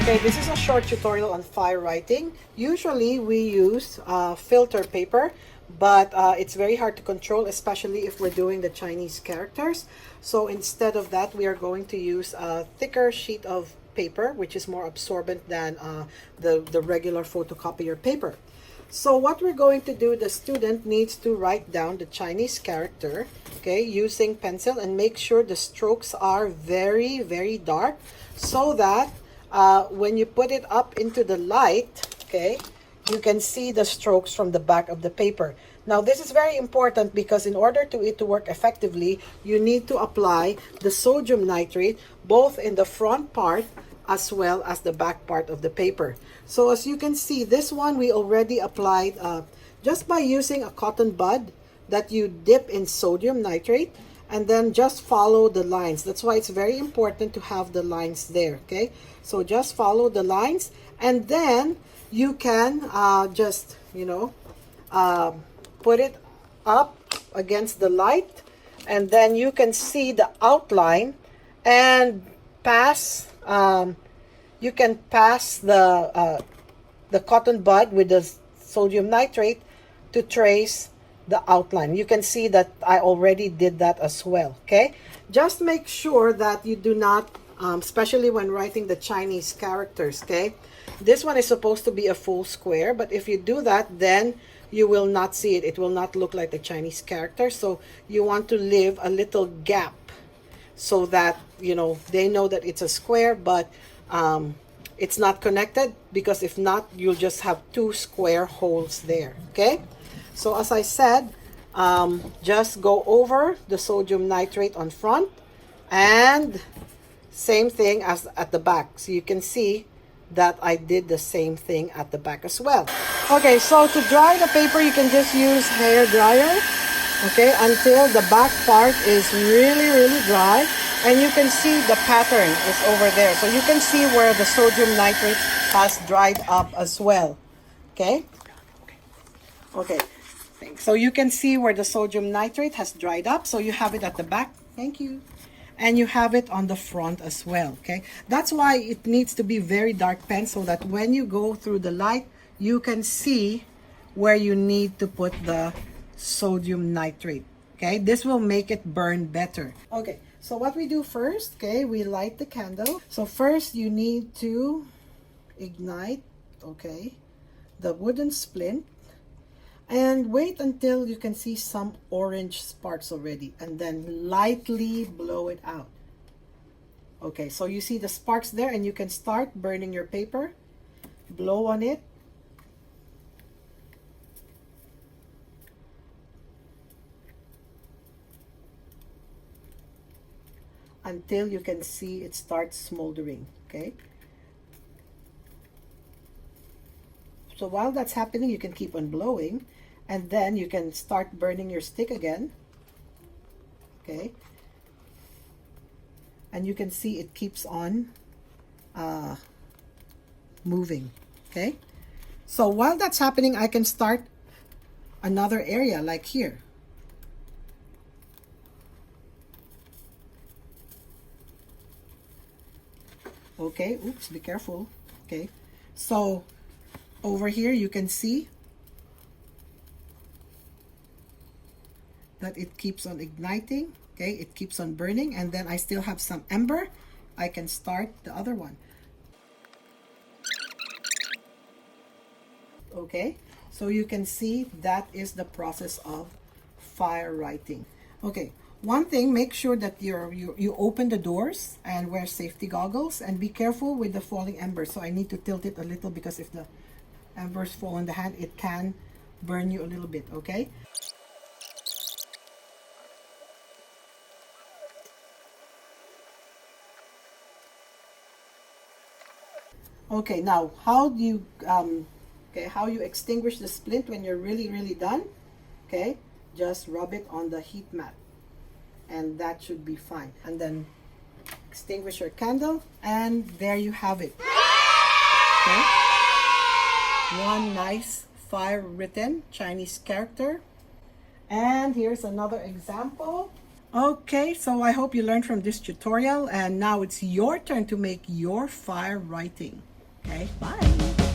Okay, this is a short tutorial on fire writing. Usually we use filter paper, but it's very hard to control, especially if we're doing the Chinese characters. So instead of that, we are going to use a thicker sheet of paper, which is more absorbent than the regular photocopier paper. So what we're going to do, the student needs to write down the Chinese character, okay, using pencil, and make sure the strokes are very, very dark so that when you put it up into the light, okay, you can see the strokes from the back of the paper. Now, this is very important because in order to it to work effectively, you need to apply the sodium nitrate both in the front part as well as the back part of the paper. So as you can see, this one we already applied just by using a cotton bud that you dip in sodium nitrate, and then just follow the lines. That's why it's very important to have the lines there, okay? So just follow the lines, and then you can just, put it up against the light, and then you can see the outline and pass, you can pass the cotton bud with the sodium nitrate to trace the outline. You can see that I already did that as well, okay? Just make sure that you do not, especially when writing the Chinese characters, okay? This one is supposed to be a full square, but if you do that, then you will not see it. It will not look like the Chinese character. So you want to leave a little gap so that, they know that it's a square, but it's not connected, because if not, you'll just have two square holes there, okay? So as I said, just go over the sodium nitrate on front, and same thing as at the back. So you can see that I did the same thing at the back as well. Okay, so to dry the paper, you can just use hair dryer, okay, until the back part is really, really dry. And you can see the pattern is over there. So you can see where the sodium nitrate has dried up as well, okay? Okay. So you can see where the sodium nitrate has dried up. So you have it at the back. Thank you. And you have it on the front as well. Okay. That's why it needs to be very dark pen, so that when you go through the light, you can see where you need to put the sodium nitrate. Okay. This will make it burn better. Okay. So what we do first, okay, we light the candle. So first you need to ignite, okay, the wooden splint. And wait until you can see some orange sparks already, and then lightly blow it out. Okay, so you see the sparks there, and you can start burning your paper. Blow on it. Until you can see it starts smoldering, okay? So while that's happening, you can keep on blowing, and then you can start burning your stick again, okay? And you can see it keeps on moving, okay? So while that's happening, I can start another area like here. Okay, oops, be careful, okay? So over here, you can see that it keeps on igniting, okay? It keeps on burning, and then I still have some ember. I can start the other one. Okay, so you can see that is the process of fire writing. Okay, one thing, make sure that you open the doors and wear safety goggles, and be careful with the falling embers. So I need to tilt it a little, because if the embers fall in the hand, it can burn you a little bit, okay? Okay, now how do you how you extinguish the splint when you're really, really done? Okay, just rub it on the heat mat, and that should be fine. And then extinguish your candle, and there you have it. Okay, one nice fire written Chinese character. And here's another example. Okay, so I hope you learned from this tutorial, and now it's your turn to make your fire writing. Okay, bye.